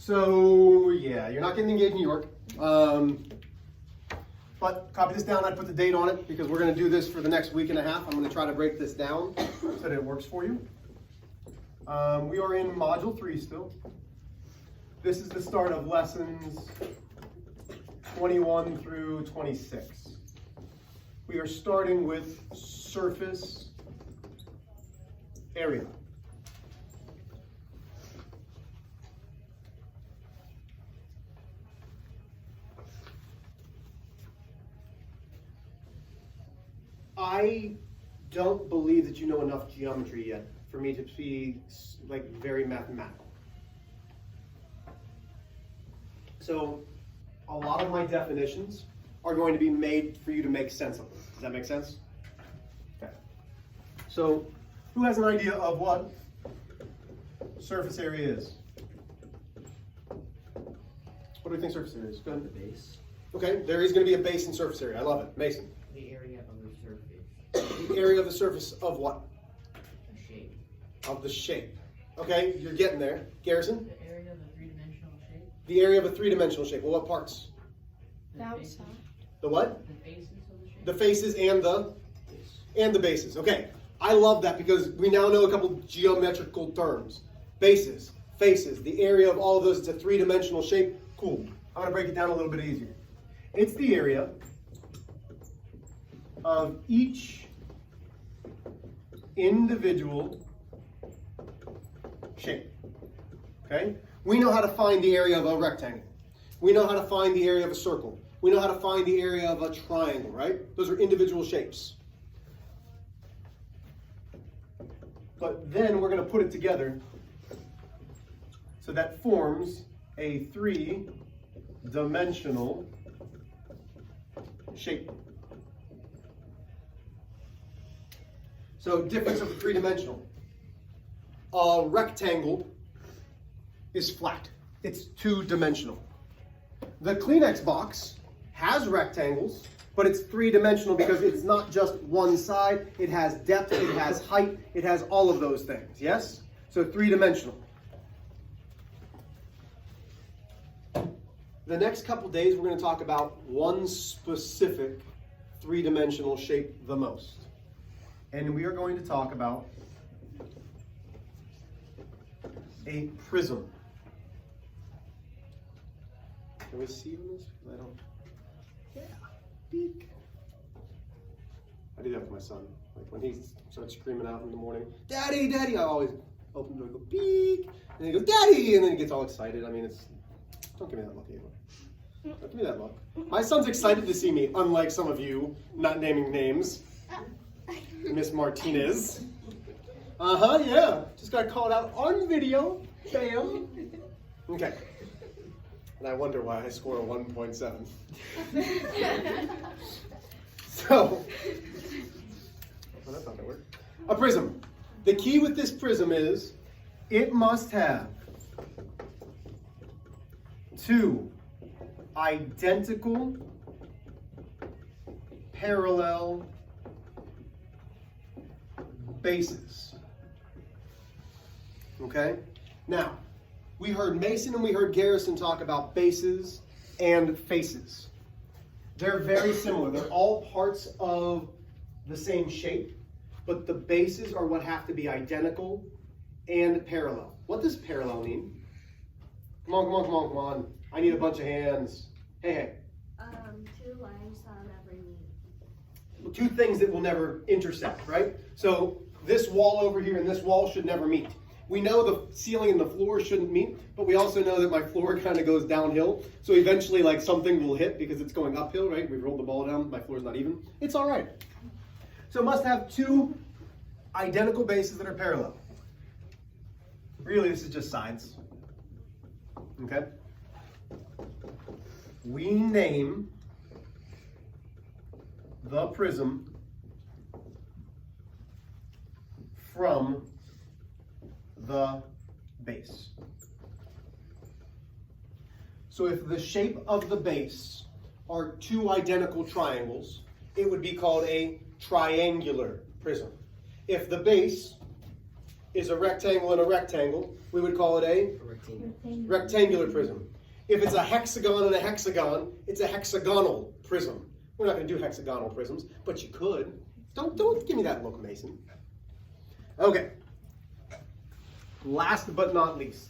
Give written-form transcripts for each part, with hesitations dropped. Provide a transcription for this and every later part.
So yeah, you're not getting engaged in New York. But copy this down. I put the date on it because we're going to do this for the next week and a half. I'm going to try to break this down so that it works for you. We are in Module 3 still. This is the start of lessons 21 through 26. We are starting with surface area. I don't believe that you know enough geometry yet for me to be like very mathematical. So a lot of my definitions are going to be made for you to make sense of them. Does that make sense? Okay. So who has an idea of what surface area is? What do we think surface area is? Go ahead. The base. Okay, there is going to be a base in surface area. I love it. Mason. The area of the surface. The area of the surface of what? The shape. Of the shape. Okay, you're getting there. Garrison? The area of a three-dimensional shape. The area of a three-dimensional shape. Well, what parts? The outside. The what? The faces of the shape. The faces and the? Base. And the bases. Okay, I love that because we now know a couple geometrical terms. Bases, faces, the area of all of those. It's a three-dimensional shape. Cool. I'm going to break it down a little bit easier. It's the area of each individual shape. Okay? We know how to find the area of a rectangle. We know how to find the area of a circle. We know how to find the area of a triangle, right? Those are individual shapes. But then we're going to put it together so that forms a three-dimensional shape. So difference of the three-dimensional. A rectangle is flat. It's two-dimensional. The Kleenex box has rectangles, but it's three-dimensional because it's not just one side. It has depth, it has height, it has all of those things, yes? So three-dimensional. The next couple days, we're going to talk about one specific three-dimensional shape the most. And we are going to talk about a prism. Can we see on this? I don't. Yeah. Beak. I do that with my son. Like when he starts screaming out in the morning, "Daddy, Daddy!" I always open the door and go, "Beak!" And he goes, "Daddy!" And then he gets all excited. I mean, it's. Don't give me that look, Ava. Don't give me that look. My son's excited to see me, unlike some of you not naming names. Miss Martinez. Yeah. Just got called out on video. Bam. Okay. And I wonder why I score a 1.7. So, well, that's not gonna work. A prism. The key with this prism is it must have two identical, parallel bases. Okay? Now, we heard Mason and we heard Garrison talk about bases and faces. They're very similar. They're all parts of the same shape, but the bases are what have to be identical and parallel. What does parallel mean? Come on, come on, come on, come on. I need a bunch of hands. Hey, hey. Two lines that never meet. Two things that will never intersect, right? So this wall over here and this wall should never meet. We know the ceiling and the floor shouldn't meet, but we also know that my floor kind of goes downhill. So eventually like something will hit because it's going uphill, right? We rolled the ball down, my floor's not even. It's all right. So it must have two identical bases that are parallel. Really, this is just sides. Okay? We name the prism from the base. So if the shape of the base are two identical triangles, it would be called a triangular prism. If the base is a rectangle and a rectangle, we would call it a rectangular prism. If it's a hexagon and a hexagon, it's a hexagonal prism. We're not going to do hexagonal prisms, but you could. Don't give me that look, Mason. Okay. Last but not least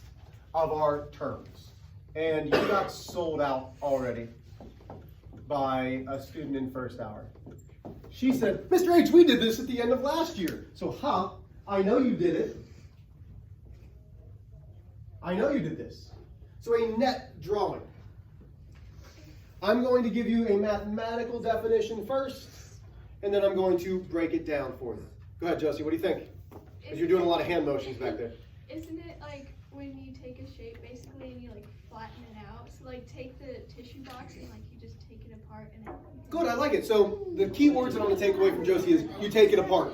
of our terms. And you got sold out already by a student in first hour. She said, Mr. H, we did this at the end of last year. So, I know you did it. I know you did this. So a net drawing. I'm going to give you a mathematical definition first, and then I'm going to break it down for you. Go ahead, Josie, what do you think? Because you're doing a lot of hand motions back there. Isn't it like when you take a shape basically and you like flatten it out? So like take the tissue box and like you just take it apart and it... Good, I like it. So the key words that I'm going to take away from Josie is you take it apart.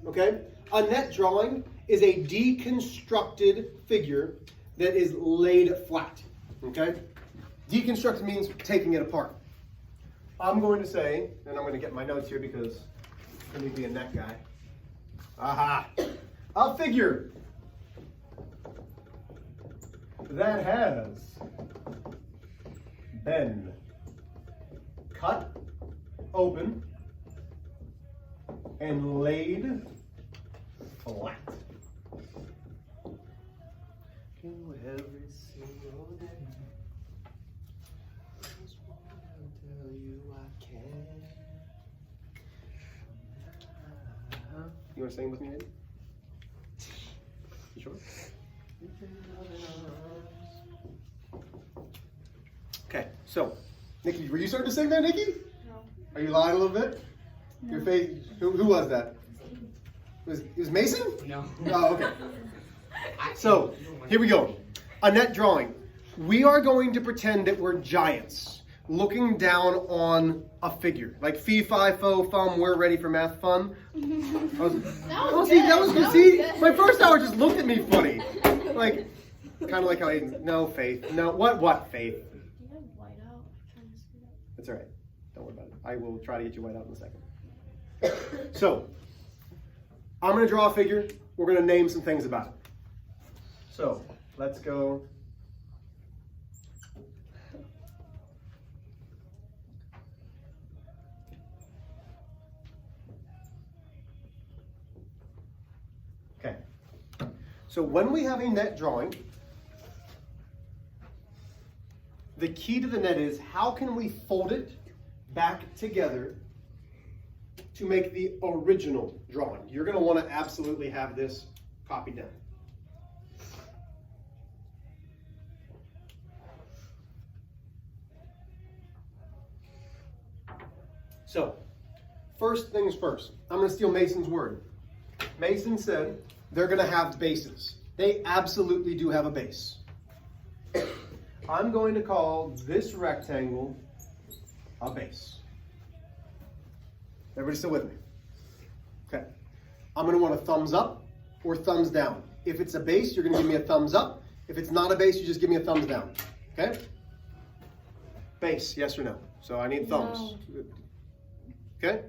Okay? A net drawing is a deconstructed figure that is laid flat. Okay? Deconstructed means taking it apart. I'm going to say, and I'm going to get my notes here because let me be a net guy. Aha! A figure that has been cut open and laid flat. Every single day. Just wanna tell you I can. You wanna sing with me, Eddie? You sure? Okay, so Nikki, were you starting to sing there, Nikki? No. Are you lying a little bit? No. Your face. Who was that? It was Mason? No. Oh, okay. So, here we go. A net drawing. We are going to pretend that we're giants looking down on a figure. Like fee, fi, fo, fum, we're ready for math fun. That was good. See, my first hour just looked at me funny. Like, kind of like how no, Faith. No, what, Faith? Do you have white out? I'm trying to see that. That's all right. Don't worry about it. I will try to get you white out in a second. So, I'm going to draw a figure. We're going to name some things about it. So, let's go. Okay. So when we have a net drawing, the key to the net is how can we fold it back together to make the original drawing. You're going to want to absolutely have this copied down. So, first things first, I'm going to steal Mason's word. Mason said they're going to have bases. They absolutely do have a base. I'm going to call this rectangle a base. Everybody still with me? Okay. I'm going to want a thumbs up or thumbs down. If it's a base, you're going to give me a thumbs up. If it's not a base, you just give me a thumbs down. Okay? Base, yes or no? So I need thumbs. No. Okay?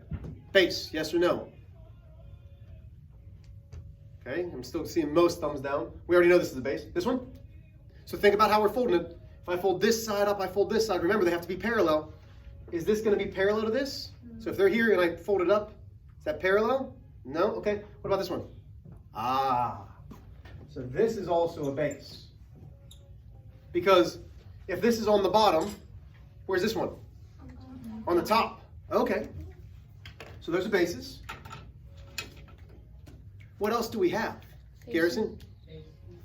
Base, yes or no? Okay, I'm still seeing most thumbs down. We already know this is a base. This one? So think about how we're folding it. If I fold this side up, I fold this side. Remember, they have to be parallel. Is this going to be parallel to this? So if they're here and I fold it up, is that parallel? No? Okay. What about this one? Ah. So this is also a base. Because if this is on the bottom, where's this one? On the top. Okay. So there's the bases. What else do we have? Garrison?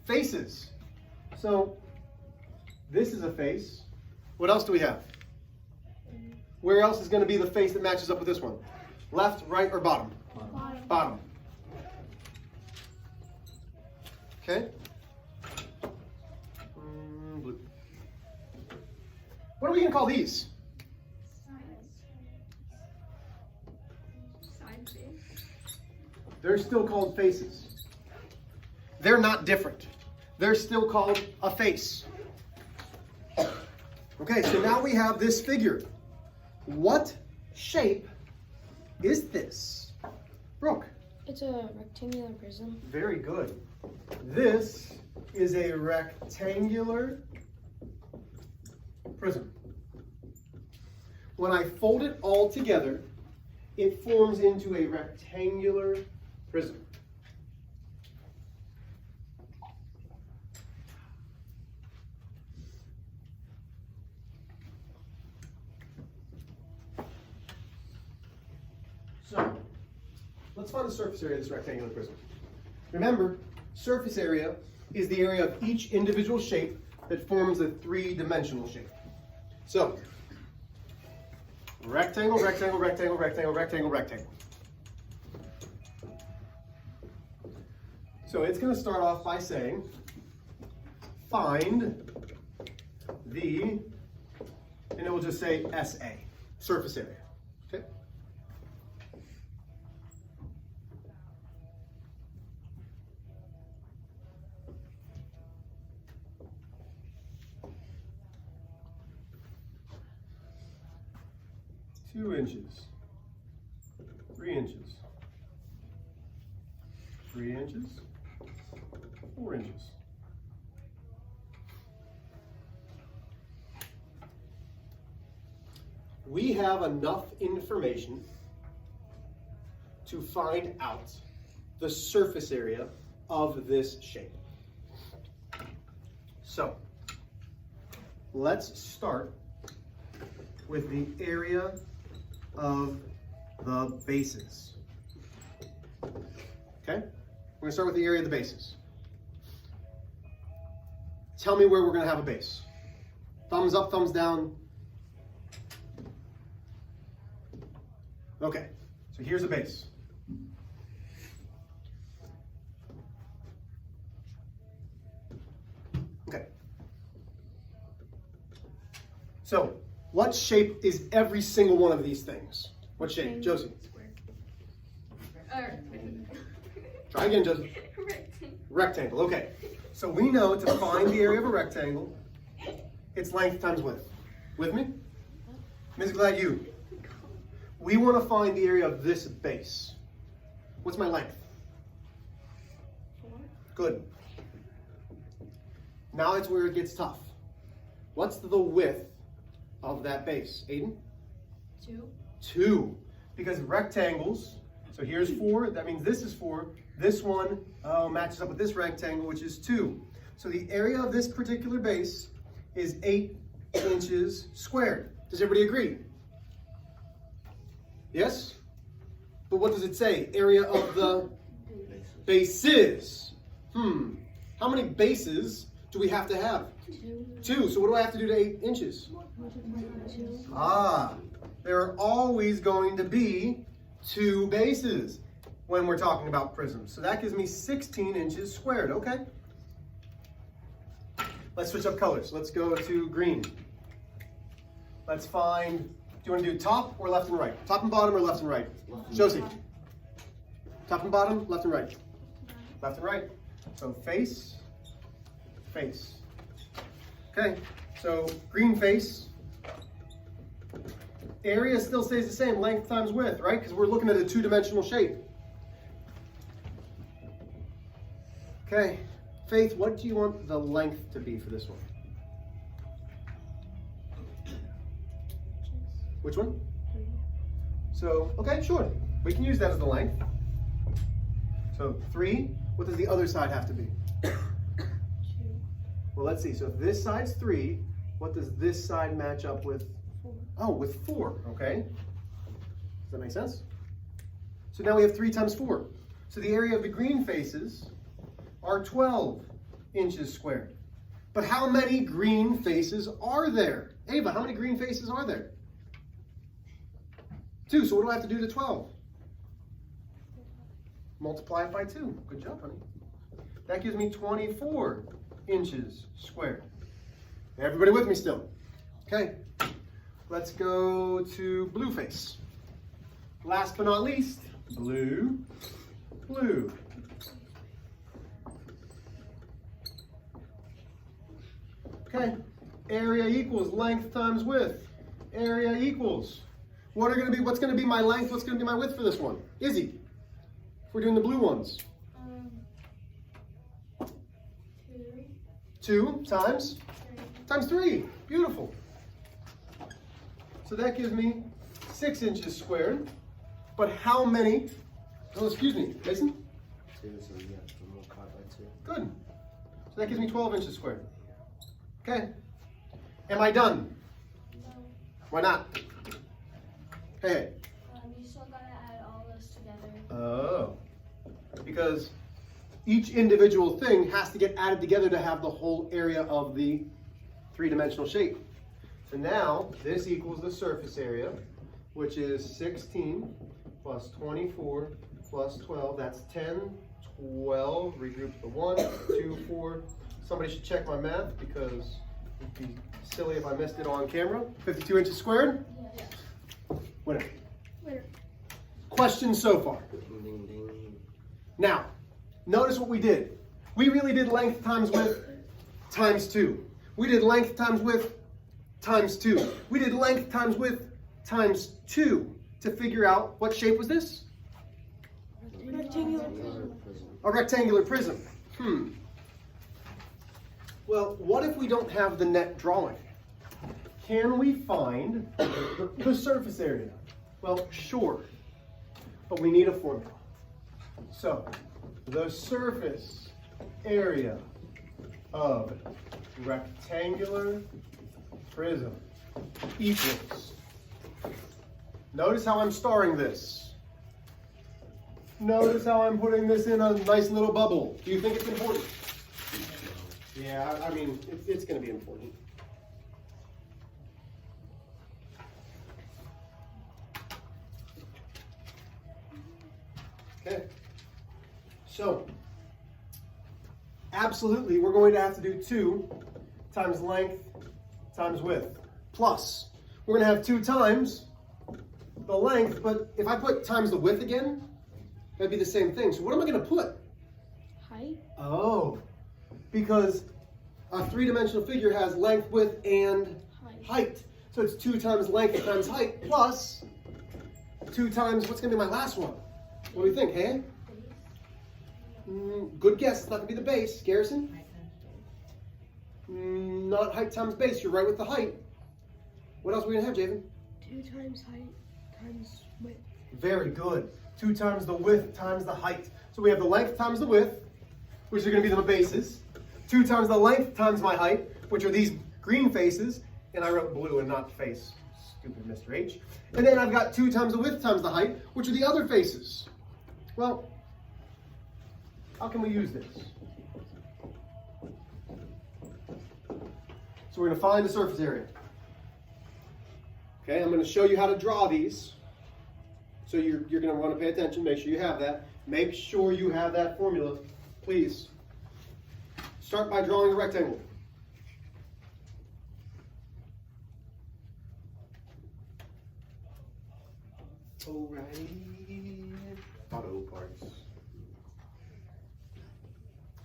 Faces. So this is a face. What else do we have? Where else is going to be the face that matches up with this one? Left, right, or bottom? Bottom. Okay. Blue. What are we going to call these? Side face. They're still called faces. They're not different. They're still called a face. Okay, so now we have this figure. What shape is this? Brooke. It's a rectangular prism. Very good. This is a rectangular prism. When I fold it all together, it forms into a rectangular prism. So, let's find the surface area of this rectangular prism. Remember, surface area is the area of each individual shape that forms a three-dimensional shape. So, rectangle, rectangle, rectangle, rectangle, rectangle, rectangle. So it's going to start off by saying, find the, and it will just say SA, surface area. Okay? Two inches, 3 inches, 3 inches, 4 inches. We have enough information to find out the surface area of this shape. So, let's start with the area of the bases. Okay? We're going to start with the area of the bases. Tell me where we're going to have a base. Thumbs up, thumbs down. Okay, so here's a base. Okay. So, what shape is every single one of these things? What shape? Josie? Square. Try again, Josie. Rectangle. Rectangle, okay. So we know to find the area of a rectangle, it's length times width. With me? Ms. Glad you. We want to find the area of this base. What's my length? 4. Good. Now it's where it gets tough. What's the width of that base? Aiden? 2. 2. Because rectangles, so here's 4, that means this is 4. This one matches up with this rectangle, which is 2. So the area of this particular base is 8 inches squared. Does everybody agree? Yes? But what does it say? Area of the bases. How many bases do we have to have? 2. So what do I have to do to 8 inches? There are always going to be 2 bases when we're talking about prisms. So that gives me 16 inches squared, okay? Let's switch up colors. Let's go to green. Let's find, do you want to do top or left and right? Top and bottom or left and right? Josie. Top and bottom, left and right? Left and right. So face, face. Okay, so green face. Area still stays the same, length times width, right? Because we're looking at a 2-dimensional shape. Okay, Faith, what do you want the length to be for this one? Which one? 3. So, okay, sure. We can use that as the length. So 3, what does the other side have to be? 2. Well, let's see. So if this side's 3, what does this side match up with? 4. Oh, with 4, okay. Does that make sense? So now we have 3 times 4. So the area of the green faces are 12 inches squared. But how many green faces are there? Ava, how many green faces are there? 2, so what do I have to do to 12? Multiply it by 2. Good job, honey. That gives me 24 inches squared. Everybody with me still? Okay, let's go to blue face. Last but not least, blue, blue. Okay, area equals length times width. Area equals. What's going to be my length? What's going to be my width for this one? Izzy, if we're doing the blue ones. 2 times 3. Beautiful. So that gives me 6 inches squared. But how many? Oh, excuse me, Mason? 2, so yeah, we'll multiply by 2. Good. So that gives me 12 inches squared. Okay. Am I done? No, Why not? Hey. you still gotta add all this together. Oh. Because each individual thing has to get added together to have the whole area of the three-dimensional shape. So now this equals the surface area, which is 16 plus 24 plus 12. That's 10, 12. Regroup the 1, 2, 4. Somebody should check my math because it'd be silly if I missed it on camera. 52 inches squared? Yeah. Winner. Winner. Questions so far? Ding, ding, ding. Now, notice what we did. We really did length times width times 2. We did length times width times 2. We did length times width times 2 to figure out what shape was this? Rectangular Another prism. prism. A rectangular prism. Well, what if we don't have the net drawing? Can we find the surface area? Well, sure, but we need a formula. So, the surface area of rectangular prism equals, notice how I'm starring this. Notice how I'm putting this in a nice little bubble. Do you think it's important? Yeah, I mean, it's going to be important. Okay. So, absolutely, we're going to have to do 2 times length times width. Plus, we're going to have 2 times the length, but if I put times the width again, that'd be the same thing. So what am I going to put? Height. Oh, because a three-dimensional figure has length, width, and height. So it's 2 times length times height plus 2 times, what's going to be my last one? What do you think, hey? Good guess. It's not going to be the base. Garrison? Height times base. Not height times base. You're right with the height. What else are we going to have, Javen? 2 times height times width. Very good. 2 times the width times the height. So we have the length times the width, which are going to be the bases. 2 times the length times my height, which are these green faces. And I wrote blue and not face. Stupid Mr. H. And then I've got 2 times the width times the height, which are the other faces. Well, how can we use this? So we're going to find the surface area. Okay, I'm going to show you how to draw these. So you're going to want to pay attention. Make sure you have that. Make sure you have that formula, please. Start by drawing a rectangle. Alrighty. Auto parts.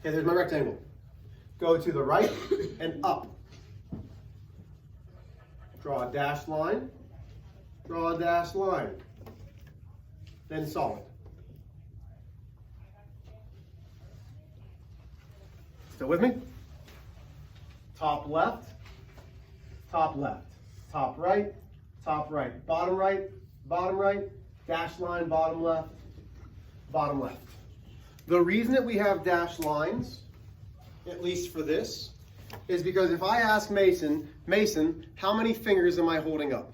Okay, there's my rectangle. Go to the right and up. Draw a dashed line. Draw a dashed line. Then solid. Still with me? Top left, top left, top right, bottom right, dashed line, bottom left, bottom left. The reason that we have dashed lines, at least for this, is because if I ask Mason, how many fingers am I holding up?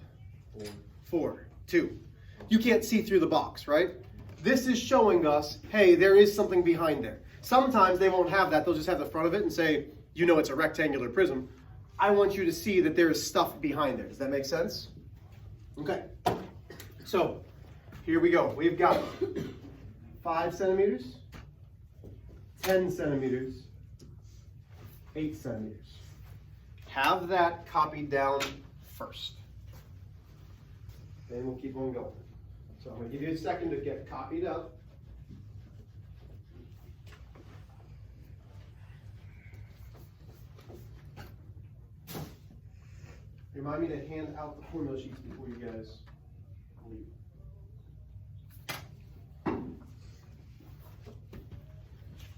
4. 2. You can't see through the box, right? This is showing us, hey, there is something behind there. Sometimes they won't have that. They'll just have the front of it and say, you know it's a rectangular prism. I want you to see that there is stuff behind there. Does that make sense? Okay. So, here we go. We've got 5 centimeters, 10 centimeters, 8 centimeters. Have that copied down first. Then we'll keep on going. So I'm going to give you a second to get copied up. Remind me to hand out the formula sheets before you guys leave.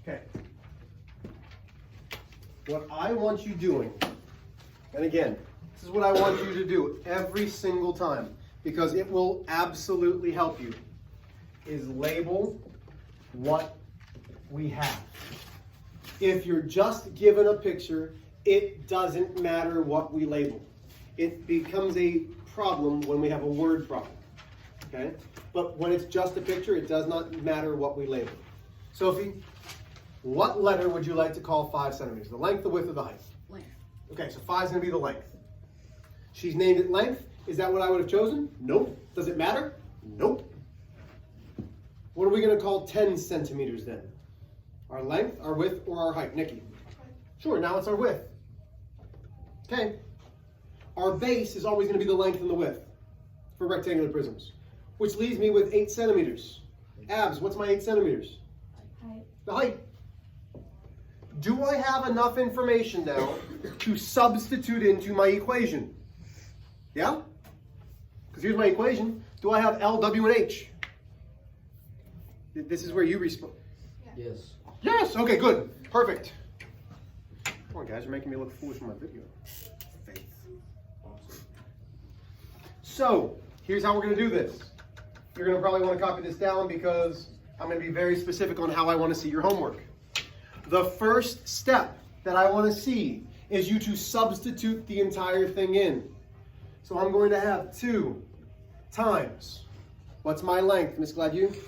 Okay. what I want you doing, and again, this is what I want you to do every single time, because it will absolutely help you, is label what we have. If you're just given a picture, it doesn't matter what we label. It becomes a problem when we have a word problem, okay? But when it's just a picture, it does not matter what we label. Sophie, what letter would you like to call 5 centimeters? The length, the width, or the height? Length. Okay, so 5 is going to be the length. She's named it length. Is that what I would have chosen? Nope. Does it matter? Nope. What are we going to call 10 centimeters then? Our length, our width, or our height? Nikki? Sure, now it's our width. Okay. Our base is always going to be the length and the width for rectangular prisms, which leaves me with 8 centimeters. Abs, what's my 8 centimeters? Height. The height. Do I have enough information now to substitute into my equation? Yeah? Because here's my equation. Do I have L, W, and H? This is where you respond. Yes. Yes! Okay, good. Perfect. Come on, guys. You're making me look foolish in my video. Faith. Awesome. So, here's how we're going to do this. You're going to probably want to copy this down because I'm going to be very specific on how I want to see your homework. The first step that I want to see is you to substitute the entire thing in. So I'm going to have 2 times. What's my length, Miss Gladue? 5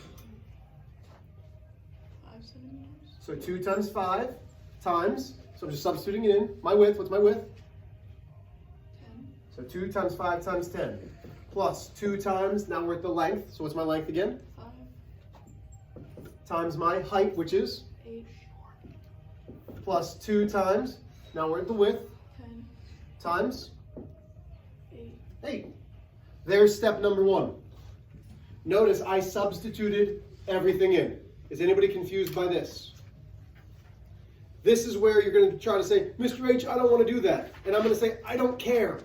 centimeters. So 2 times 5 times, so I'm just substituting it in. My width, what's my width? 10. So 2 times 5 times 10. Plus 2 times, now we're at the length, so what's my length again? 5. Times my height, which is? 8. Plus 2 times, now we're at the width, 10. times 8. 8. There's step number 1. Notice I substituted everything in. Is anybody confused by this? This is where you're going to try to say, Mr. H, I don't want to do that. And I'm going to say, I don't care.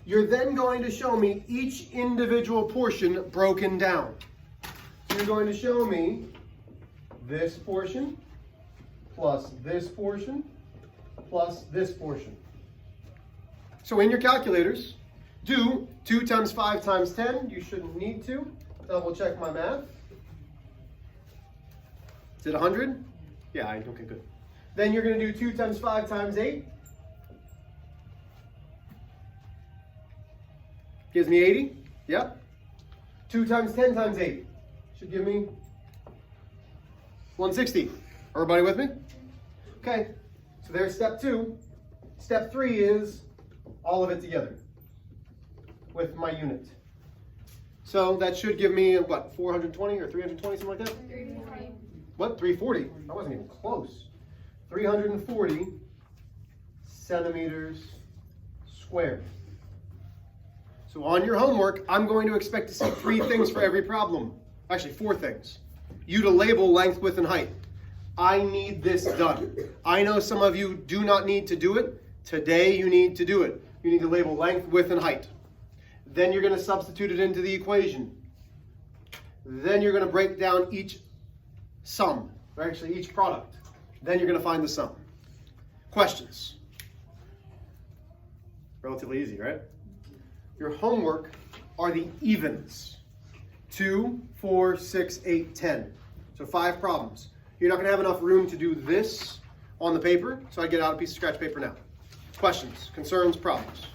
You're then going to show me each individual portion broken down. So you're going to show me this portion, plus this portion, plus this portion. So in your calculators, do 2 times 5 times 10. You shouldn't need to. Double check my math. Is it 100? Yeah, okay, good. Then you're going to do 2 times 5 times 8. Gives me 80. Yep. 2 times 10 times 8. Should give me 160. Everybody with me? Okay. So there's step 2. Step 3 is all of it together with my unit. So that should give me, what, 420 or 320, something like that? 340. What, 340? I wasn't even close. 340 centimeters squared. So on your homework, I'm going to expect to see 3 things for every problem. Actually, 4 things. You to label length, width, and height. I need this done. I know some of you do not need to do it. Today you need to do it. You need to label length, width, and height. Then you're going to substitute it into the equation. Then you're going to break down each sum, or actually each product. Then you're going to find the sum. Questions? Relatively easy, right? Your homework are the evens. 2, 4, 6, 8, 10. So 5 problems. You're not going to have enough room to do this on the paper, so I get out a piece of scratch paper now. Questions, concerns, problems?